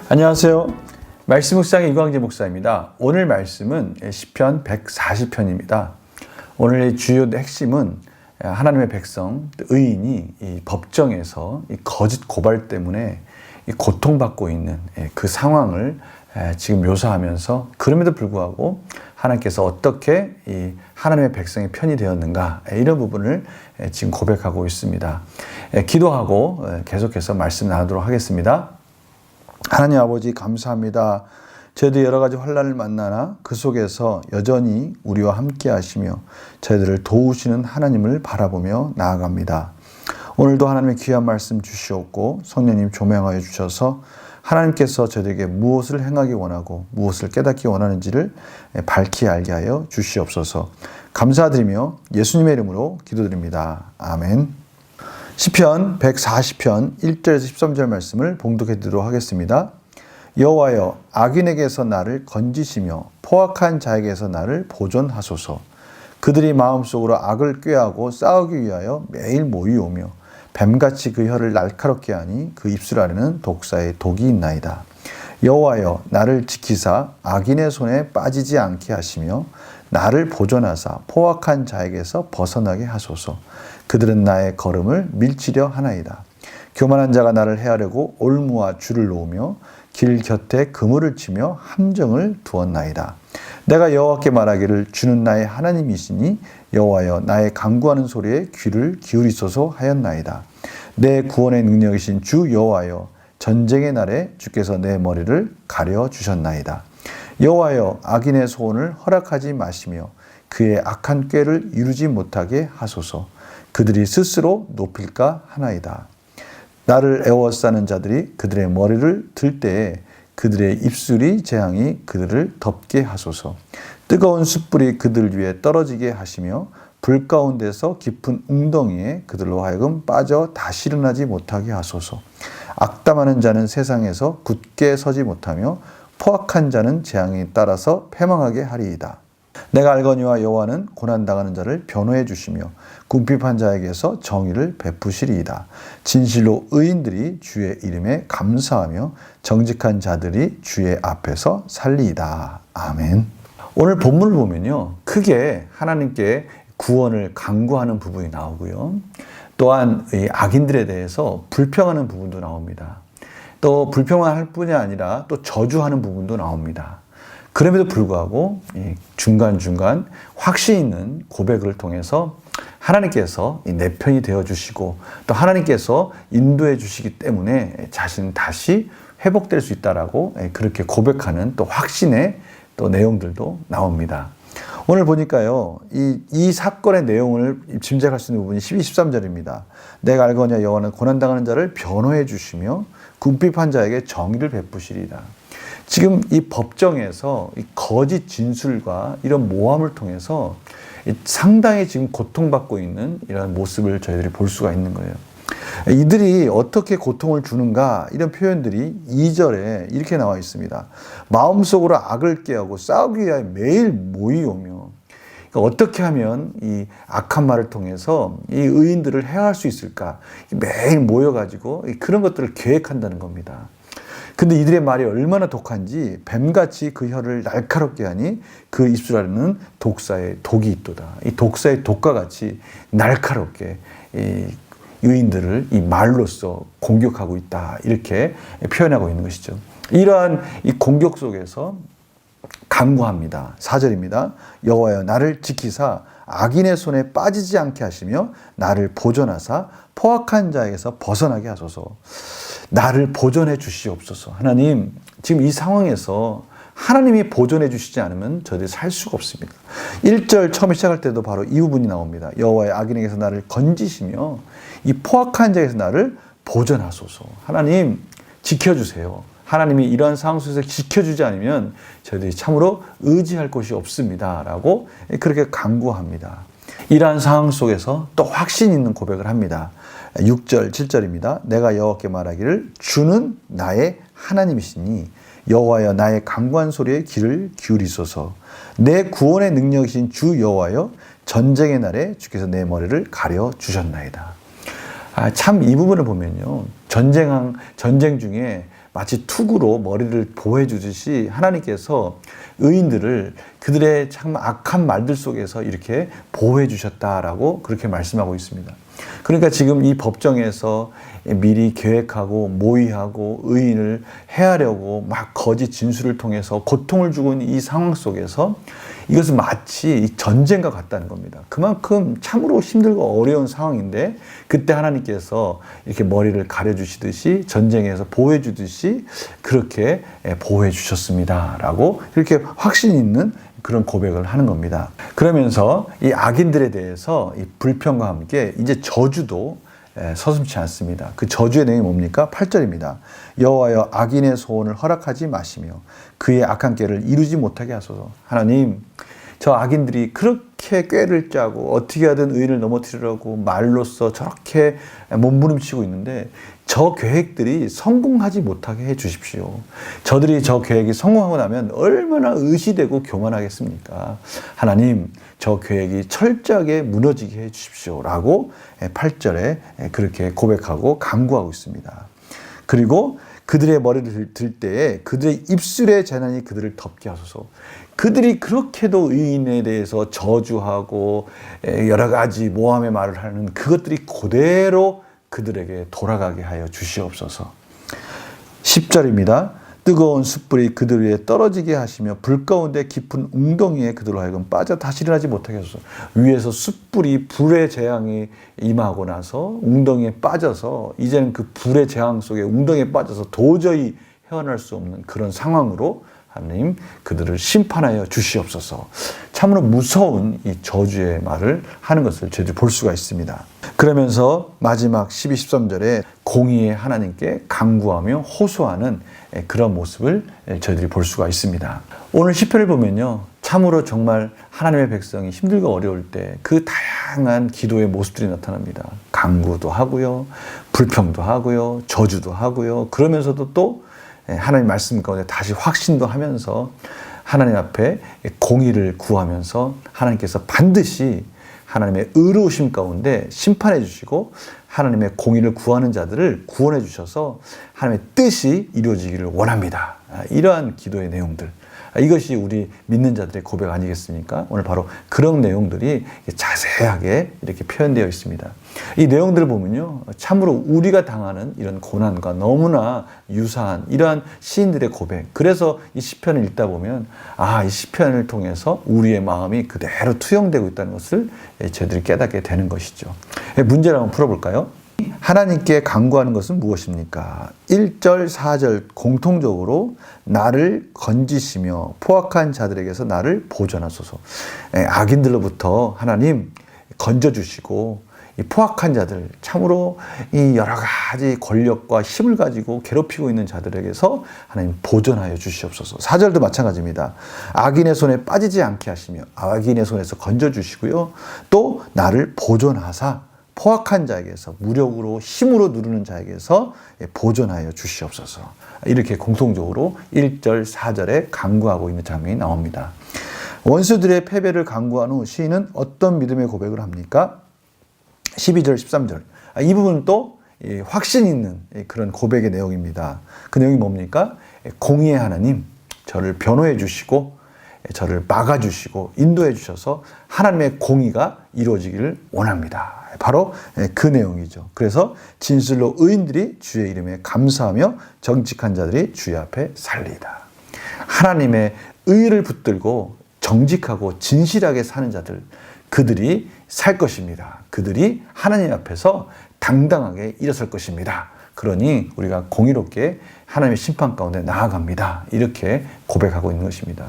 안녕하세요. 말씀 묵상의 이광재 목사입니다. 오늘 말씀은 시편 140편입니다. 오늘의 주요 핵심은 하나님의 백성, 의인이 이 법정에서 이 거짓 고발 때문에 이 고통받고 있는 그 상황을 지금 묘사하면서, 그럼에도 불구하고 하나님께서 어떻게 이 하나님의 백성의 편이 되었는가, 이런 부분을 지금 고백하고 있습니다. 기도하고 계속해서 말씀 나누도록 하겠습니다. 하나님 아버지, 감사합니다. 저희도 여러 가지 환난을 만나나 그 속에서 여전히 우리와 함께 하시며 저희들을 도우시는 하나님을 바라보며 나아갑니다. 오늘도 하나님의 귀한 말씀 주시옵고 성령님 조명하여 주셔서 하나님께서 저희에게 무엇을 행하기 원하고 무엇을 깨닫기 원하는지를 밝히 알게 하여 주시옵소서. 감사드리며 예수님의 이름으로 기도드립니다. 아멘. 시편 140편 1절에서 13절 말씀을 봉독해 드리도록 하겠습니다. 여호와여, 악인에게서 나를 건지시며 포악한 자에게서 나를 보존하소서. 그들이 마음속으로 악을 꾀하고 싸우기 위하여 매일 모이오며 뱀같이 그 혀를 날카롭게 하니 그 입술 아래는 독사의 독이 있나이다. 여호와여, 나를 지키사 악인의 손에 빠지지 않게 하시며 나를 보존하사 포악한 자에게서 벗어나게 하소서. 그들은 나의 걸음을 밀치려 하나이다. 교만한 자가 나를 해하려고 올무와 줄을 놓으며 길 곁에 그물을 치며 함정을 두었나이다. 내가 여호와께 말하기를 주는 나의 하나님이시니 여호와여, 나의 간구하는 소리에 귀를 기울이소서 하였나이다. 내 구원의 능력이신 주 여호와여, 전쟁의 날에 주께서 내 머리를 가려 주셨나이다. 여호와여, 악인의 소원을 허락하지 마시며 그의 악한 꾀를 이루지 못하게 하소서. 그들이 스스로 높일까 하나이다. 나를 애워싸는 자들이 그들의 머리를 들 때에 그들의 입술이 재앙이 그들을 덮게 하소서. 뜨거운 숯불이 그들 위에 떨어지게 하시며 불 가운데서 깊은 웅덩이에 그들로 하여금 빠져 다시 일어나지 못하게 하소서. 악담하는 자는 세상에서 굳게 서지 못하며 포악한 자는 재앙에 따라서 패망하게 하리이다. 내가 알거니와 여호와는 고난당하는 자를 변호해 주시며 궁핍한 자에게서 정의를 베푸시리이다. 진실로 의인들이 주의 이름에 감사하며 정직한 자들이 주의 앞에서 살리이다. 아멘. 오늘 본문을 보면요, 크게 하나님께 구원을 간구하는 부분이 나오고요, 또한 이 악인들에 대해서 불평하는 부분도 나옵니다. 또 불평할 뿐이 아니라 또 저주하는 부분도 나옵니다. 그럼에도 불구하고 중간중간 확신 있는 고백을 통해서 하나님께서 내 편이 되어주시고 또 하나님께서 인도해 주시기 때문에 자신은 다시 회복될 수 있다라고 그렇게 고백하는 또 확신의 또 내용들도 나옵니다. 오늘 보니까요, 이 사건의 내용을 짐작할 수 있는 부분이 12, 13절입니다. 내가 알거냐 여호와는 고난당하는 자를 변호해 주시며 궁핍한 자에게 정의를 베푸시리이다. 지금 이 법정에서 이 거짓 진술과 이런 모함을 통해서 상당히 지금 고통받고 있는 이런 모습을 저희들이 볼 수가 있는 거예요. 이들이 어떻게 고통을 주는가, 이런 표현들이 2절에 이렇게 나와 있습니다. 마음속으로 악을 꾀하고 싸우기 위하여 매일 모이오며, 그러니까 어떻게 하면 이 악한 말을 통해서 이 의인들을 해할 수 있을까, 매일 모여가지고 그런 것들을 계획한다는 겁니다. 근데 이들의 말이 얼마나 독한지 뱀같이 그 혀를 날카롭게 하니 그 입술 아래는 독사의 독이 있도다. 이 독사의 독과 같이 날카롭게 이 의인들을 이 말로써 공격하고 있다, 이렇게 표현하고 있는 것이죠. 이러한 이 공격 속에서 간구합니다. 4절입니다. 여호와여, 나를 지키사 악인의 손에 빠지지 않게 하시며 나를 보존하사 포악한 자에게서 벗어나게 하소서. 나를 보존해 주시옵소서. 하나님, 지금 이 상황에서 하나님이 보존해 주시지 않으면 저희들이 살 수가 없습니다. 1절 처음에 시작할 때도 바로 이 부분이 나옵니다. 여호와의 악인에게서 나를 건지시며 이 포악한 자에게서 나를 보존하소서. 하나님, 지켜주세요. 하나님이 이러한 상황 속에서 지켜주지 않으면 저희들이 참으로 의지할 곳이 없습니다 라고 그렇게 간구합니다. 이러한 상황 속에서 또 확신 있는 고백을 합니다. 6절, 7절입니다. 내가 여호와께 말하기를 주는 나의 하나님이시니 여호와여 나의 강구한 소리에 귀를 기울이소서. 내 구원의 능력이신 주 여호와여 전쟁의 날에 주께서 내 머리를 가려 주셨나이다. 참 이 부분을 보면요, 전쟁 중에 마치 투구로 머리를 보호해 주듯이 하나님께서 의인들을 그들의 참 악한 말들 속에서 이렇게 보호해 주셨다라고 그렇게 말씀하고 있습니다. 그러니까 지금 이 법정에서 미리 계획하고 모의하고 의인을 해하려고 막 거짓 진술을 통해서 고통을 주고 있는 이 상황 속에서 이것은 마치 전쟁과 같다는 겁니다. 그만큼 참으로 힘들고 어려운 상황인데 그때 하나님께서 이렇게 머리를 가려주시듯이 전쟁에서 보호해 주듯이 그렇게 보호해 주셨습니다 라고 이렇게 확신 있는 그런 고백을 하는 겁니다. 그러면서 이 악인들에 대해서 이 불평과 함께 이제 저주도 서슴지 않습니다. 그 저주의 내용이 뭡니까? 8절입니다. 여호와여 악인의 소원을 허락하지 마시며 그의 악한 꾀를 이루지 못하게 하소서. 하나님, 저 악인들이 그렇게 꾀를 짜고 어떻게 하든 의인을 넘어뜨리려고 말로써 저렇게 몸부림치고 있는데 저 계획들이 성공하지 못하게 해 주십시오. 저들이 저 계획이 성공하고 나면 얼마나 의시되고 교만하겠습니까? 하나님, 저 계획이 철저하게 무너지게 해 주십시오 라고 8절에 그렇게 고백하고 간구하고 있습니다. 그리고 그들의 머리를 들 때에 그들의 입술의 재난이 그들을 덮게 하소서. 그들이 그렇게도 의인에 대해서 저주하고 여러 가지 모함의 말을 하는 그것들이 그대로 그들에게 돌아가게 하여 주시옵소서. 10절입니다. 뜨거운 숯불이 그들 위에 떨어지게 하시며 불 가운데 깊은 웅덩이에 그들로 하여금 빠져 다시 일어나지 못하게 하소서. 위에서 숯불이 불의 재앙이 임하고 나서 웅덩이에 빠져서 이제는 그 불의 재앙 속에 웅덩이에 빠져서 도저히 헤어날 수 없는 그런 상황으로 하나님 그들을 심판하여 주시옵소서. 참으로 무서운 이 저주의 말을 하는 것을 저희들이 볼 수가 있습니다. 그러면서 마지막 12, 13절에 공의의 하나님께 간구하며 호소하는 그런 모습을 저희들이 볼 수가 있습니다. 오늘 시편을 보면요, 참으로 정말 하나님의 백성이 힘들고 어려울 때 그 다양한 기도의 모습들이 나타납니다. 간구도 하고요, 불평도 하고요, 저주도 하고요. 그러면서도 또 하나님 말씀 가운데 다시 확신도 하면서 하나님 앞에 공의를 구하면서 하나님께서 반드시 하나님의 의로우심 가운데 심판해 주시고 하나님의 공의를 구하는 자들을 구원해 주셔서 하나님의 뜻이 이루어지기를 원합니다. 이러한 기도의 내용들, 이것이 우리 믿는 자들의 고백 아니겠습니까? 오늘 바로 그런 내용들이 자세하게 이렇게 표현되어 있습니다. 이 내용들을 보면요, 참으로 우리가 당하는 이런 고난과 너무나 유사한 이러한 시인들의 고백. 그래서 이 시편을 읽다 보면 이 시편을 통해서 우리의 마음이 그대로 투영되고 있다는 것을 저희들이 깨닫게 되는 것이죠. 문제를 한번 풀어볼까요? 하나님께 간구하는 것은 무엇입니까? 1절, 4절 공통적으로 나를 건지시며 포악한 자들에게서 나를 보존하소서. 악인들로부터 하나님 건져주시고 이 포악한 자들, 참으로 이 여러 가지 권력과 힘을 가지고 괴롭히고 있는 자들에게서 하나님 보존하여 주시옵소서. 4절도 마찬가지입니다. 악인의 손에 빠지지 않게 하시며 악인의 손에서 건져주시고요. 또 나를 보존하사 포악한 자에게서 무력으로 힘으로 누르는 자에게서 보존하여 주시옵소서. 이렇게 공통적으로 1절, 4절에 간구하고 있는 장면이 나옵니다. 원수들의 패배를 간구한 후 시인은 어떤 믿음의 고백을 합니까? 12절, 13절. 이 부분은 또 확신 있는 그런 고백의 내용입니다. 그 내용이 뭡니까? 공의의 하나님, 저를 변호해 주시고 저를 막아주시고 인도해 주셔서 하나님의 공의가 이루어지기를 원합니다. 바로 그 내용이죠. 그래서 진실로 의인들이 주의 이름에 감사하며 정직한 자들이 주의 앞에 살리이다. 하나님의 의를 붙들고 정직하고 진실하게 사는 자들, 그들이 살 것입니다. 그들이 하나님 앞에서 당당하게 일어설 것입니다. 그러니 우리가 공의롭게 하나님의 심판 가운데 나아갑니다. 이렇게 고백하고 있는 것입니다.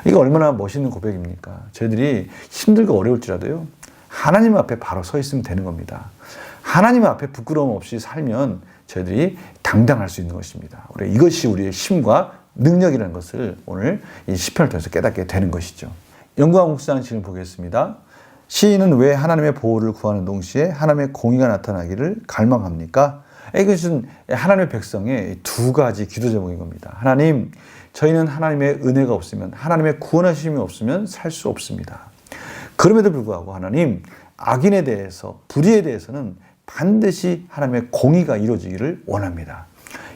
이거 얼마나 멋있는 고백입니까? 저희들이 힘들고 어려울지라도요, 하나님 앞에 바로 서 있으면 되는 겁니다. 하나님 앞에 부끄러움 없이 살면 저희들이 당당할 수 있는 것입니다. 이것이 우리의 힘과 능력이라는 것을 오늘 이 시편을 통해서 깨닫게 되는 것이죠. 영구한 묵상 지금 보겠습니다. 시인은 왜 하나님의 보호를 구하는 동시에 하나님의 공의가 나타나기를 갈망합니까? 이것은 하나님의 백성의 두 가지 기도 제목인 겁니다. 하나님, 저희는 하나님의 은혜가 없으면, 하나님의 구원하심이 없으면 살 수 없습니다. 그럼에도 불구하고 하나님, 악인에 대해서, 불의에 대해서는 반드시 하나님의 공의가 이루어지기를 원합니다.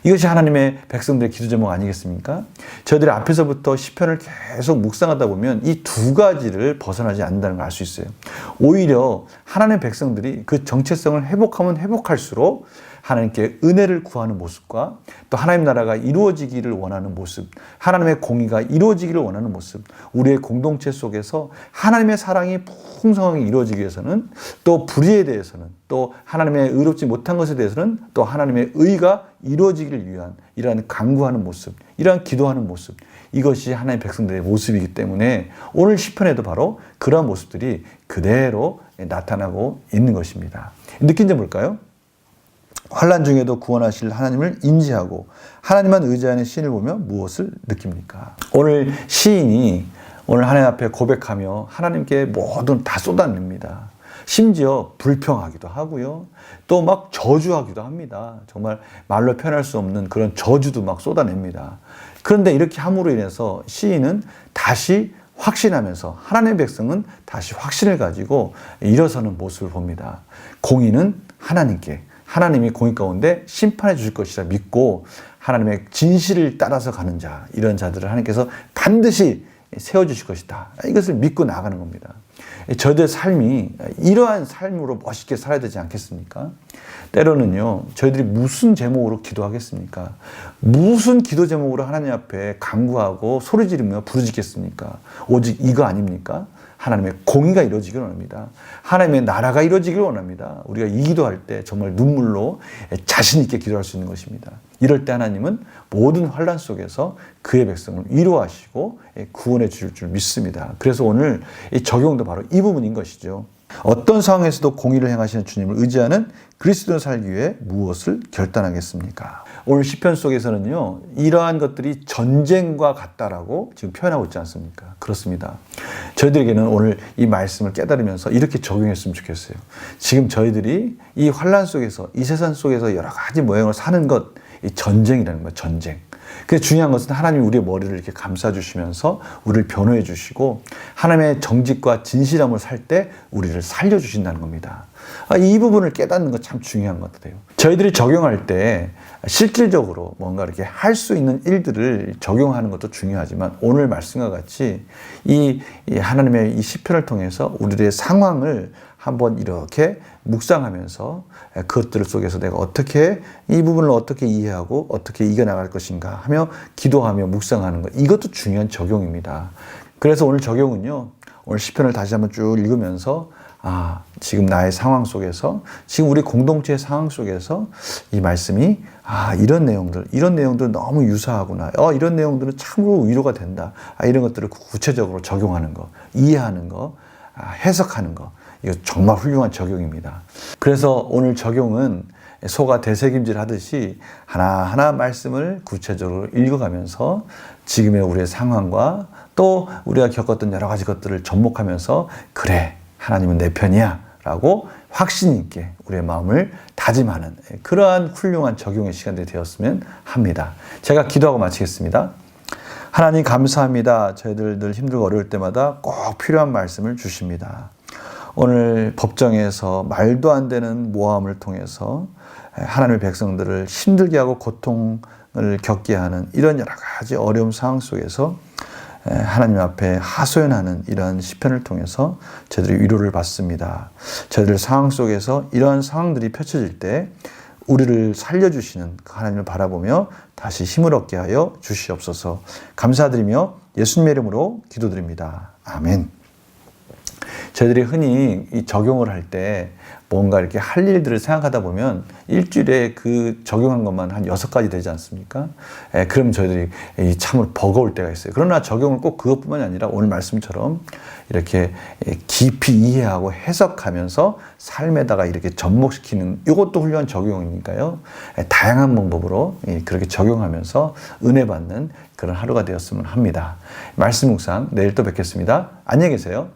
이것이 하나님의 백성들의 기도 제목 아니겠습니까? 저희들이 앞에서부터 시편을 계속 묵상하다 보면 이 두 가지를 벗어나지 않는다는 걸 알 수 있어요. 오히려 하나님의 백성들이 그 정체성을 회복하면 회복할수록 하나님께 은혜를 구하는 모습과 또 하나님 나라가 이루어지기를 원하는 모습, 하나님의 공의가 이루어지기를 원하는 모습, 우리의 공동체 속에서 하나님의 사랑이 풍성하게 이루어지기 위해서는, 또 불의에 대해서는, 또 하나님의 의롭지 못한 것에 대해서는 또 하나님의 의가 이루어지기를 위한 이러한 간구하는 모습, 이러한 기도하는 모습, 이것이 하나님의 백성들의 모습이기 때문에 오늘 시편에도 바로 그러한 모습들이 그대로 나타나고 있는 것입니다. 느낀 점 뭘까요? 환난 중에도 구원하실 하나님을 인지하고 하나님만 의지하는 시인을 보면 무엇을 느낍니까? 오늘 시인이 오늘 하나님 앞에 고백하며 하나님께 모든 다 쏟아냅니다. 심지어 불평하기도 하고요. 또 막 저주하기도 합니다. 정말 말로 표현할 수 없는 그런 저주도 막 쏟아냅니다. 그런데 이렇게 함으로 인해서 시인은 다시 확신하면서 하나님의 백성은 다시 확신을 가지고 일어서는 모습을 봅니다. 공의는 하나님께, 하나님이 공의 가운데 심판해 주실 것이라 믿고 하나님의 진실을 따라서 가는 자, 이런 자들을 하나님께서 반드시 세워주실 것이다. 이것을 믿고 나가는 겁니다. 저희들의 삶이 이러한 삶으로 멋있게 살아야 되지 않겠습니까? 때로는요, 저희들이 무슨 제목으로 기도하겠습니까? 무슨 기도 제목으로 하나님 앞에 간구하고 소리 지르며 부르짖겠습니까? 오직 이거 아닙니까? 하나님의 공의가 이루어지길 원합니다. 하나님의 나라가 이루어지길 원합니다. 우리가 이 기도할 때 정말 눈물로 자신 있게 기도할 수 있는 것입니다. 이럴 때 하나님은 모든 환난 속에서 그의 백성을 위로하시고 구원해 주실 줄 믿습니다. 그래서 오늘 이 적용도 바로 이 부분인 것이죠. 어떤 상황에서도 공의를 행하시는 주님을 의지하는 그리스도인으로 살기 위해 무엇을 결단하겠습니까? 오늘 시편 속에서는요, 이러한 것들이 전쟁과 같다라고 지금 표현하고 있지 않습니까? 그렇습니다. 저희들에게는 오늘 이 말씀을 깨달으면서 이렇게 적용했으면 좋겠어요. 지금 저희들이 이 환난 속에서, 이 세상 속에서 여러 가지 모양을 사는 것, 이 전쟁이라는 거예요, 전쟁. 그래서 중요한 것은 하나님이 우리의 머리를 이렇게 감싸주시면서 우리를 변호해 주시고 하나님의 정직과 진실함을 살 때 우리를 살려주신다는 겁니다. 이 부분을 깨닫는 것 참 중요한 것 같아요. 저희들이 적용할 때 실질적으로 뭔가 이렇게 할 수 있는 일들을 적용하는 것도 중요하지만 오늘 말씀과 같이 이 하나님의 이 시편을 통해서 우리의 상황을 한번 이렇게 묵상하면서 그것들 속에서 내가 어떻게 이 부분을 어떻게 이해하고 어떻게 이겨나갈 것인가 하며 기도하며 묵상하는 것, 이것도 중요한 적용입니다. 그래서 오늘 적용은요, 오늘 시편을 다시 한번 쭉 읽으면서 지금 나의 상황 속에서, 지금 우리 공동체의 상황 속에서 이 말씀이 이런 내용들 너무 유사하구나. 이런 내용들은 참으로 위로가 된다. 이런 것들을 구체적으로 적용하는 거, 이해하는 거, 해석하는 거. 이거 정말 훌륭한 적용입니다. 그래서 오늘 적용은 소가 되새김질 하듯이 하나하나 말씀을 구체적으로 읽어가면서 지금의 우리의 상황과 또 우리가 겪었던 여러 가지 것들을 접목하면서 그래, 하나님은 내 편이야 라고 확신 있게 우리의 마음을 다짐하는 그러한 훌륭한 적용의 시간들이 되었으면 합니다. 제가 기도하고 마치겠습니다. 하나님 감사합니다. 저희들 늘 힘들고 어려울 때마다 꼭 필요한 말씀을 주십니다. 오늘 법정에서 말도 안 되는 모함을 통해서 하나님의 백성들을 힘들게 하고 고통을 겪게 하는 이런 여러 가지 어려움 상황 속에서 하나님 앞에 하소연하는 이러한 시편을 통해서 저희들이 위로를 받습니다. 저희들 상황 속에서 이러한 상황들이 펼쳐질 때 우리를 살려주시는 그 하나님을 바라보며 다시 힘을 얻게 하여 주시옵소서. 감사드리며 예수님의 이름으로 기도드립니다. 아멘. 저희들이 흔히 이 적용을 할 때 뭔가 이렇게 할 일들을 생각하다 보면 일주일에 그 적용한 것만 한 6가지 되지 않습니까? 그럼 저희들이 참으로 버거울 때가 있어요. 그러나 적용을 꼭 그것뿐만이 아니라 오늘 말씀처럼 이렇게 깊이 이해하고 해석하면서 삶에다가 이렇게 접목시키는 이것도 훌륭한 적용이니까요. 다양한 방법으로 그렇게 적용하면서 은혜 받는 그런 하루가 되었으면 합니다. 말씀 묵상 내일 또 뵙겠습니다. 안녕히 계세요.